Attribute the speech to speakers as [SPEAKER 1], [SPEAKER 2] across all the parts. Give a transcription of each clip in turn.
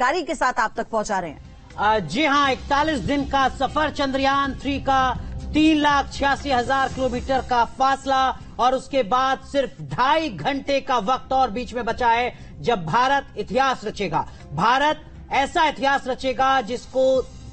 [SPEAKER 1] जानकारी के साथ आप तक पहुंचा रहे हैं।
[SPEAKER 2] जी हां, 41 दिन का सफर चंद्रयान 3 का, 3,86,000 किलोमीटर का फासला और उसके बाद सिर्फ 2.5 घंटे का वक्त और बीच में बचा है जब भारत इतिहास रचेगा। भारत ऐसा इतिहास रचेगा जिसको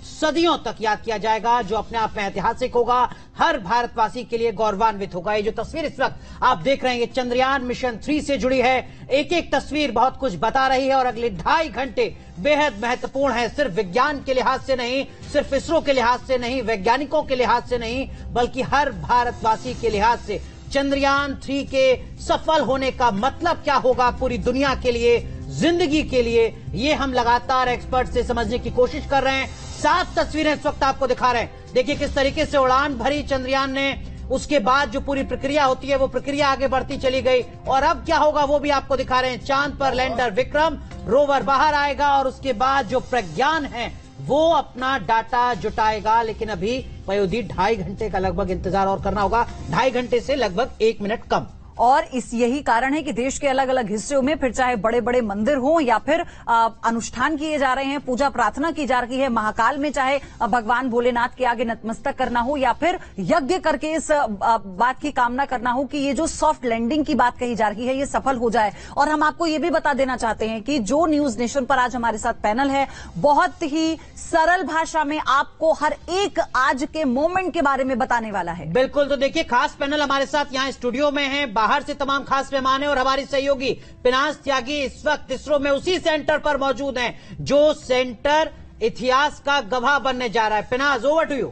[SPEAKER 2] सदियों तक याद किया जाएगा, जो अपने आप में ऐतिहासिक होगा, हर भारतवासी के लिए गौरवान्वित होगा। ये जो तस्वीर इस वक्त आप देख रहे हैं, ये चंद्रयान मिशन 3 से जुड़ी है। एक एक तस्वीर बहुत कुछ बता रही है और अगले 2.5 घंटे बेहद महत्वपूर्ण है, सिर्फ विज्ञान के लिहाज से नहीं, सिर्फ इसरो के लिहाज से नहीं, वैज्ञानिकों के लिहाज से नहीं, बल्कि हर भारतवासी के लिहाज से। चंद्रयान 3 के सफल होने का मतलब क्या होगा पूरी दुनिया के लिए, जिंदगी के लिए, ये हम लगातार एक्सपर्ट से समझने की कोशिश कर रहे हैं। 7 तस्वीरें इस वक्त आपको दिखा रहे हैं। देखिए किस तरीके से उड़ान भरी चंद्रयान ने, उसके बाद जो पूरी प्रक्रिया होती है वो प्रक्रिया आगे बढ़ती चली गई और अब क्या होगा वो भी आपको दिखा रहे हैं। चांद पर लैंडर विक्रम, रोवर बाहर आएगा और उसके बाद जो प्रज्ञान है वो अपना डाटा जुटाएगा। लेकिन अभी पयोधी 2.5 घंटे का लगभग इंतजार और करना होगा, 2.5 घंटे से लगभग 1 मिनट कम।
[SPEAKER 1] और यही कारण है कि देश के अलग अलग हिस्सों में फिर चाहे बड़े बड़े मंदिर हों या फिर अनुष्ठान किए जा रहे हैं, पूजा प्रार्थना की जा रही है। महाकाल में चाहे भगवान भोलेनाथ के आगे नतमस्तक करना हो या फिर यज्ञ करके इस बात की कामना करना हो कि ये जो सॉफ्ट लैंडिंग की बात कही जा रही है ये सफल हो जाए। और हम आपको ये भी बता देना चाहते हैं कि जो न्यूज नेशन पर आज हमारे साथ पैनल है, बहुत ही सरल भाषा में आपको हर एक आज के मोमेंट के बारे में बताने वाला है।
[SPEAKER 2] बिल्कुल, तो देखिए खास पैनल हमारे साथ यहाँ स्टूडियो में है, बाहर से तमाम खास मेहमान हैं और हमारी सहयोगी पिनाज त्यागी इस वक्त इसरो में उसी सेंटर पर मौजूद हैं जो सेंटर इतिहास का गवाह बनने जा रहा है। Pinaz, over to you.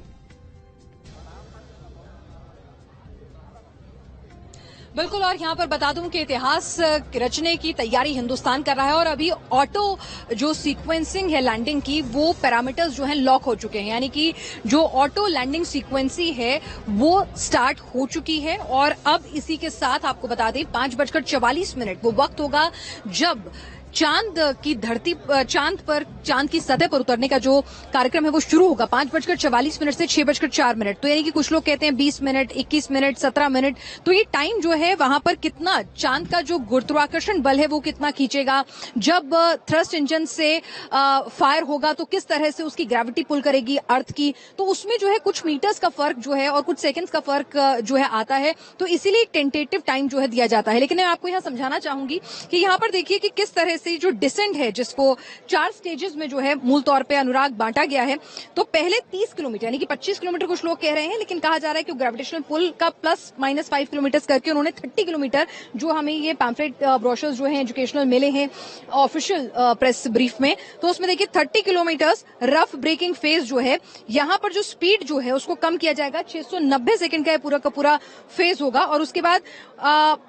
[SPEAKER 3] बिल्कुल, और यहाँ पर बता दूं कि इतिहास रचने की तैयारी हिंदुस्तान कर रहा है और अभी ऑटो जो सीक्वेंसिंग है लैंडिंग की, वो पैरामीटर्स जो हैं लॉक हो चुके हैं, यानी कि जो ऑटो लैंडिंग सीक्वेंसी है वो स्टार्ट हो चुकी है। और अब इसी के साथ आपको बता दें 5:44 वो वक्त होगा जब चांद की धरती, चांद की सतह पर उतरने का जो कार्यक्रम है वो शुरू होगा 5:44 से 6:04। तो यानी कि कुछ लोग कहते हैं 20 मिनट, 21 मिनट, 17 मिनट। तो ये टाइम जो है वहां पर कितना चांद का जो गुरुत्वाकर्षण बल है वो कितना खींचेगा, जब थ्रस्ट इंजन से फायर होगा तो किस तरह से उसकी ग्रेविटी पुल करेगी अर्थ की, तो उसमें जो है कुछ मीटर्स का फर्क जो है और कुछ सेकेंड्स का फर्क जो है आता है। तो इसीलिए एक टेंटेटिव टाइम जो है दिया जाता है। लेकिन मैं आपको यहाँ समझाना चाहूंगी कि यहाँ पर देखिए कि किस तरह से जो डिसेंट है, जिसको 4 स्टेजेस में जो है मूल तौर पे अनुराग बांटा गया है। तो पहले 30 किलोमीटर यानी कि 25 किलोमीटर कुछ लोग कह रहे हैं, लेकिन कहा जा रहा है कि ग्रेविटेशनल पुल का +-5 किलोमीटर करके उन्होंने 30 किलोमीटर जो हमें ये पैम्फलेट ब्रोशर्स जो है एजुकेशनल मिले हैं ऑफिशियल प्रेस ब्रीफ में, तो उसमें देखिए 30 किलोमीटर रफ ब्रेकिंग फेज जो है, यहाँ पर जो स्पीड जो है उसको कम किया जाएगा। 690 सेकंड का पूरा का पूरा फेज होगा और उसके बाद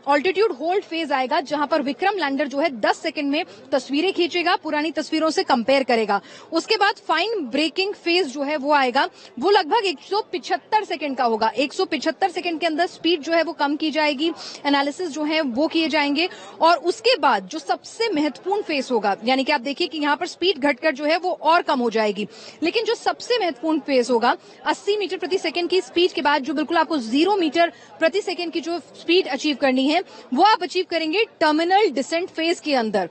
[SPEAKER 3] ऑल्टीट्यूड होल्ड फेज आएगा जहां पर विक्रम लैंडर जो है 10 सेकंड में तस्वीरें खींचेगा, पुरानी तस्वीरों से कंपेयर करेगा। उसके बाद फाइन ब्रेकिंग फेज जो है वो आएगा, वो लगभग 175 सेकंड का होगा। 175 सेकंड के अंदर स्पीड जो है वो कम की जाएगी, एनालिसिस जो है वो किए जाएंगे। और उसके बाद जो सबसे महत्वपूर्ण फेज होगा, यानी कि आप देखिए कि यहाँ पर स्पीड घटकर जो है वो और कम हो जाएगी, लेकिन जो सबसे महत्वपूर्ण फेज होगा 80 मीटर प्रति सेकंड की स्पीड के बाद जो बिल्कुल आपको 0 मीटर प्रति सेकंड की जो स्पीड अचीव करनी है वो आप अचीव करेंगे टर्मिनल डिसेंट फेज के अंदर।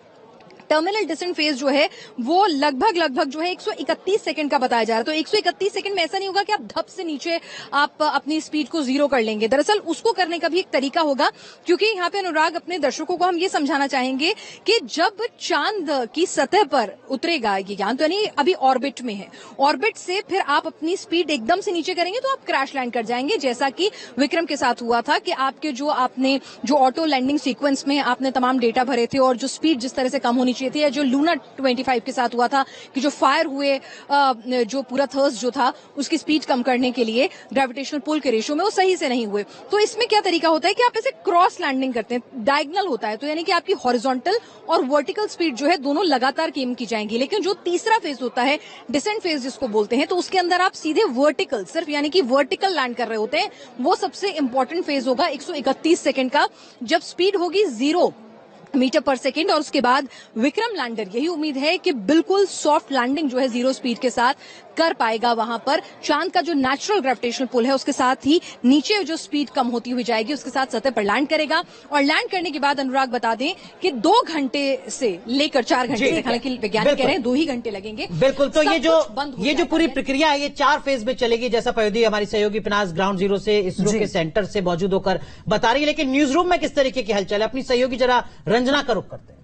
[SPEAKER 3] टर्मिनल डिसेंट फेज जो है वो लगभग जो है 131 सेकंड का बताया जा रहा है। तो 131 सेकंड में ऐसा नहीं होगा कि आप धप से नीचे आप अपनी स्पीड को 0 कर लेंगे। दरअसल उसको करने का भी एक तरीका होगा, क्योंकि यहाँ पे अनुराग अपने दर्शकों को हम ये समझाना चाहेंगे कि जब चांद की सतह पर उतरेगा ये यान, तो यानी अभी ऑर्बिट में है, ऑर्बिट से फिर आप अपनी स्पीड एकदम से नीचे करेंगे तो आप क्रैश लैंड कर जाएंगे, जैसा कि विक्रम के साथ हुआ था कि आपके आपने जो ऑटो लैंडिंग सीक्वेंस में आपने तमाम डेटा भरे थे और जो स्पीड जिस तरह से कम होनी चाहिए थी, या जो लूना 25 के साथ हुआ था कि जो फायर हुए जो पूरा थर्स्ट जो था उसकी स्पीड कम करने के लिए ग्रेविटेशनल पुल के रेशियो में वो सही से नहीं हुए। तो इसमें क्या तरीका होता है कि आप ऐसे क्रॉस लैंडिंग करते हैं, डायगोनल होता है, तो यानी कि आपकी हॉरिजॉन्टल और वर्टिकल स्पीड जो है दोनों लगातार गेम की जाएंगी। लेकिन जो तीसरा फेज होता है डिसेंट फेज जिसको बोलते हैं, तो उसके अंदर आप सीधे वर्टिकल सिर्फ यानी कि वर्टिकल लैंड कर रहे होते हैं। वो सबसे इंपॉर्टेंट फेज होगा 131 सेकंड का, जब स्पीड होगी 0 मीटर पर सेकेंड। और उसके बाद विक्रम लैंडर, यही उम्मीद है कि बिल्कुल सॉफ्ट लैंडिंग जो है 0 स्पीड के साथ कर पाएगा। वहां पर चांद का जो नेचुरल ग्रेविटेशनल पुल है उसके साथ ही नीचे जो स्पीड कम होती हुई जाएगी उसके साथ सतह पर लैंड करेगा। और लैंड करने के बाद अनुराग बता दें कि 2 घंटे से लेकर 4 घंटे तक, हालांकि वैज्ञानिक कह रहे हैं 2 ही घंटे लगेंगे।
[SPEAKER 2] बिल्कुल। तो ये जो पूरी प्रक्रिया है ये 4 फेज में चलेगी, जैसा पयोधी हमारी सहयोगी पिनाज ग्राउंड जीरो से इसरो के सेंटर से मौजूद होकर बता रही है। लेकिन न्यूज रूम में किस तरीके की हलचल है, अपनी सहयोगी जरा रंजना का रुख करते हैं।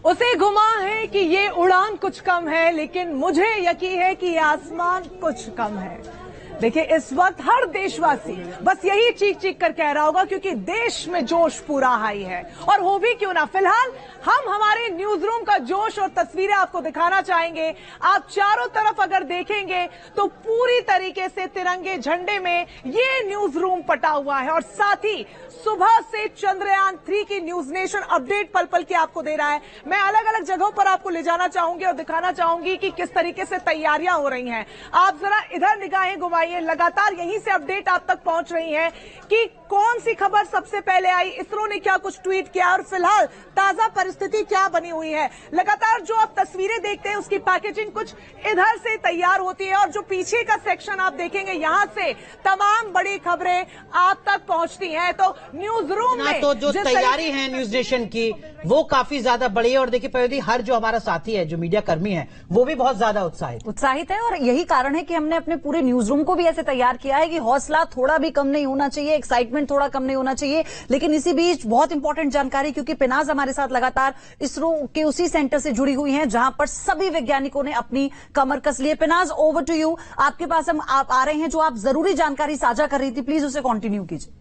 [SPEAKER 4] उसे गुमा है कि ये उड़ान कुछ कम है, लेकिन मुझे यकीन है कि ये आसमान कुछ कम है। देखिए, इस वक्त हर देशवासी बस यही चीख चीख कर कह रहा होगा, क्योंकि देश में जोश पूरा हाई है। और हो भी क्यों ना, फिलहाल हम हमारे न्यूज रूम का जोश और तस्वीरें आपको दिखाना चाहेंगे। आप चारों तरफ अगर देखेंगे तो पूरी तरीके से तिरंगे झंडे में ये न्यूज रूम पटा हुआ है। और साथ ही सुबह से चंद्रयान 3 की न्यूज नेशन अपडेट पल पल की आपको दे रहा है। मैं अलग अलग जगहों पर आपको ले जाना चाहूंगी और दिखाना चाहूंगी कि किस तरीके से तैयारियां हो रही हैं। आप जरा इधर निगाहें घुमाइए, लगातार यहीं से अपडेट आप तक पहुंच रही है कि कौन सी खबर सबसे पहले आई, इसरो ने क्या कुछ ट्वीट किया और फिलहाल ताजा परिस्थिति क्या बनी हुई है। लगातार जो आप तस्वीरें देखते हैं उसकी पैकेजिंग कुछ इधर से तैयार होती है और जो पीछे का सेक्शन आप देखेंगे यहां से तमाम बड़ी खबरें आप तक पहुंचती हैं। तो न्यूज रूम में
[SPEAKER 2] तो जो तैयारी है न्यूज नेशन की वो काफी ज्यादा बड़ी है। और देखिए पयोधी, हर जो हमारा साथी है, जो मीडिया कर्मी है, वो भी बहुत ज्यादा उत्साहित है।
[SPEAKER 1] और यही कारण है कि हमने अपने पूरे न्यूज रूम को भी ऐसे तैयार किया है कि हौसला थोड़ा भी कम नहीं होना चाहिए, एक्साइटमेंट थोड़ा कम नहीं होना चाहिए। लेकिन इसी बीच बहुत इंपॉर्टेंट जानकारी, क्योंकि पिनाज हमारे साथ लगातार इसरो के उसी सेंटर से जुड़ी हुई हैं जहां पर सभी वैज्ञानिकों ने अपनी कमर कस ली है। Pinaz, over to you. आपके पास हम आप आ रहे हैं, जो आप जरूरी जानकारी साझा कर रही थी, प्लीज उसे कंटिन्यू कीजिए।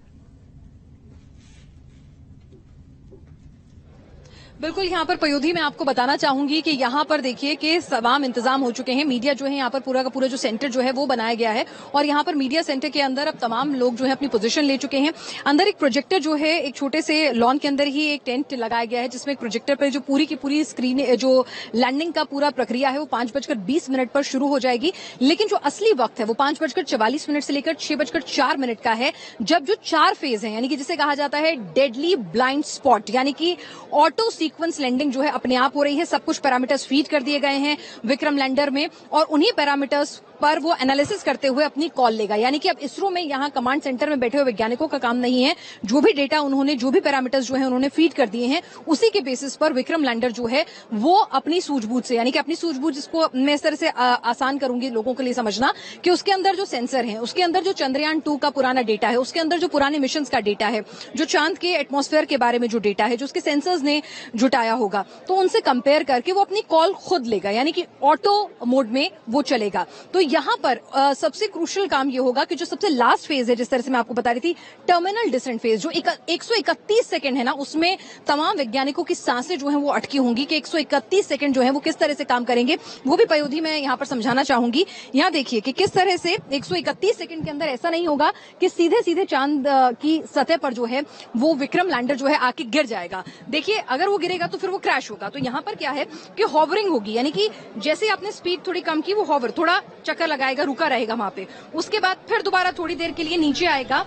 [SPEAKER 3] बिल्कुल, यहाँ पर पयोधी मैं आपको बताना चाहूंगी कि यहाँ पर देखिए कि तमाम इंतजाम हो चुके हैं। मीडिया जो है यहाँ पर पूरा का पूरा जो सेंटर जो है वो बनाया गया है और यहाँ पर मीडिया सेंटर के अंदर अब तमाम लोग जो है अपनी पोजीशन ले चुके हैं। अंदर एक प्रोजेक्टर जो है, एक छोटे से लॉन के अंदर ही एक टेंट लगाया गया है जिसमें एक प्रोजेक्टर पर जो पूरी की पूरी स्क्रीन, जो लैंडिंग का पूरा प्रक्रिया है वो 5:20 पर शुरू हो जाएगी। लेकिन जो असली वक्त है वो 5:44 से लेकर 6:04 का है, जब जो 4 फेज है, यानी कि जिसे कहा जाता है डेडली ब्लाइंड स्पॉट, यानी कि ऑटो सीक्वेंस लैंडिंग जो है अपने आप हो रही है। सब कुछ पैरामीटर्स फीड कर दिए गए हैं विक्रम लैंडर में और उन्हीं पैरामीटर्स पर वो एनालिसिस करते हुए अपनी कॉल लेगा। यानी कि अब इसरो में यहाँ कमांड सेंटर में बैठे हुए वैज्ञानिकों का काम नहीं है, जो भी डेटा उन्होंने, जो भी पैरामीटर्स जो है उन्होंने फीड कर दिए हैं, उसी के बेसिस पर विक्रम लैंडर जो है वो अपनी सूझबूझ से, यानी कि अपनी सूझबूझ, जिसको मैं इस तरह से आसान करूंगी लोगों के लिए समझना, कि उसके अंदर जो सेंसर है, उसके अंदर जो चंद्रयान 2 का पुराना डेटा है, उसके अंदर जो पुराने मिशन का डेटा है, जो चांद के एटमॉस्फेयर के बारे में जो डेटा है, जो उसके सेंसर्स ने जुटाया होगा, तो उनसे कंपेयर करके वो अपनी कॉल खुद लेगा, यानी कि ऑटो मोड में वो चलेगा। तो यहां पर सबसे क्रूशियल काम ये होगा कि जो सबसे लास्ट फेज है, जिस तरह से मैं आपको बता रही थी, टर्मिनल डिसेंट फेज, जो 131 सेकंड है ना, उसमें तमाम वैज्ञानिकों की सांसें जो है वो अटकी होंगी कि 131 सेकंड जो है वो किस तरह से काम करेंगे, वो भी पयोधी मैं यहां पर समझाना चाहूंगी। यहां देखिए कि किस तरह से 131 सेकंड के अंदर ऐसा नहीं होगा कि सीधे सीधे चांद की सतह पर जो है वो विक्रम लैंडर जो है आके गिर जाएगा। देखिए, अगर वो गिरेगा तो फिर वो क्रैश होगा। तो यहां पर क्या है कि हॉवरिंग होगी, यानी कि जैसे आपने स्पीड थोड़ी कम की, वो हॉवर थोड़ा चक्कर लगाएगा, रुका रहेगा वहां पे, उसके बाद फिर दोबारा थोड़ी देर के लिए नीचे आएगा।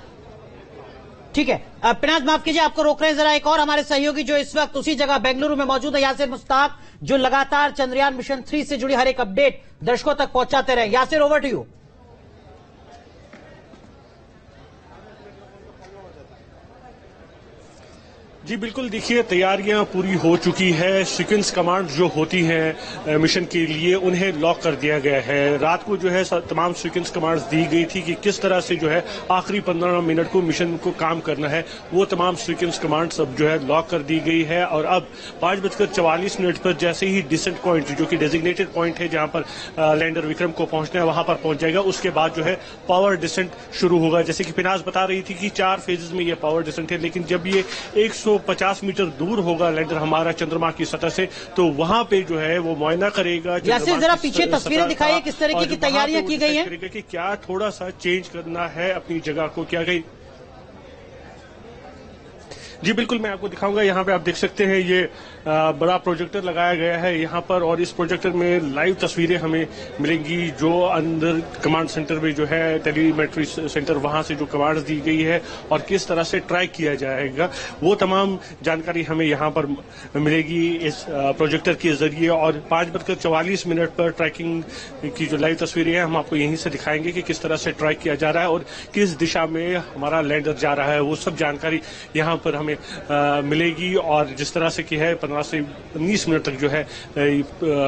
[SPEAKER 2] ठीक है, पिनाज माफ कीजिए, आपको रोक रहे हैं जरा। एक और हमारे सहयोगी जो इस वक्त उसी जगह बेंगलुरु में मौजूद है, यासिर मुश्ताक, जो लगातार चंद्रयान मिशन 3 से जुड़ी हर एक अपडेट दर्शकों तक पहुंचाते रहे। Yasir, over to you.
[SPEAKER 5] जी बिल्कुल, देखिए तैयारियां पूरी हो चुकी है। सीक्वेंस कमांड जो होती हैं मिशन के लिए, उन्हें लॉक कर दिया गया है। रात को जो है तमाम सीक्वेंस कमांड्स दी गई थी कि किस तरह से जो है आखिरी 15 मिनट को मिशन को काम करना है, वो तमाम सीक्वेंस कमांड्स अब जो है लॉक कर दी गई है। और अब 5:44 पर जैसे ही डिसेंट पॉइंट, जो कि डेजिग्नेटेड पॉइंट है जहां पर लैंडर विक्रम को पहुंचना है, वहां पर पहुंच जाएगा। उसके बाद जो है पावर डिसेंट शुरू होगा। जैसे कि पिनाज बता रही थी कि 4 फेजेस में ये पावर डिसेंट है, लेकिन जब ये 150 मीटर दूर होगा लैंडर हमारा चंद्रमा की सतह से, तो वहां पे जो है वो मुआयना करेगा।
[SPEAKER 2] यासिर, जरा पीछे तस्वीरें दिखाइए किस तरीके की तैयारियां की गई हैं,
[SPEAKER 5] कि क्या थोड़ा सा चेंज करना है अपनी जगह को, क्या गई। जी बिल्कुल, मैं आपको दिखाऊंगा। यहाँ पे आप देख सकते हैं ये बड़ा प्रोजेक्टर लगाया गया है यहाँ पर, और इस प्रोजेक्टर में लाइव तस्वीरें हमें मिलेंगी जो अंदर कमांड सेंटर में जो है टेलीमेट्री सेंटर, वहां से जो कमांड दी गई है और किस तरह से ट्रैक किया जाएगा, वो तमाम जानकारी हमें यहाँ पर मिलेगी इस प्रोजेक्टर के जरिए। और 5:44 पर ट्रैकिंग की जो लाइव तस्वीरें हैं हम आपको यहीं से दिखाएंगे कि किस तरह से ट्रैक किया जा रहा है और किस दिशा में हमारा लैंडर जा रहा है, वो सब जानकारी यहाँ पर हमें मिलेगी। और जिस तरह से की है 15 से 19 मिनट तक जो है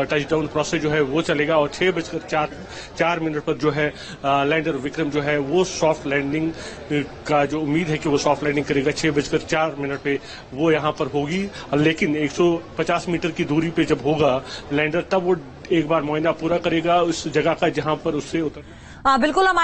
[SPEAKER 5] टच डाउन प्रोसेस जो है वो चलेगा, और 6:04 पर जो है लैंडर विक्रम जो है वो सॉफ्ट लैंडिंग का जो उम्मीद है कि वो सॉफ्ट लैंडिंग करेगा 6:04 पे वो यहाँ पर होगी। लेकिन 150 मीटर की दूरी पे जब होगा लैंडर, तब वो एक बार मुआयना पूरा करेगा उस जगह का जहां पर उससे उतर।
[SPEAKER 1] बिल्कुल हम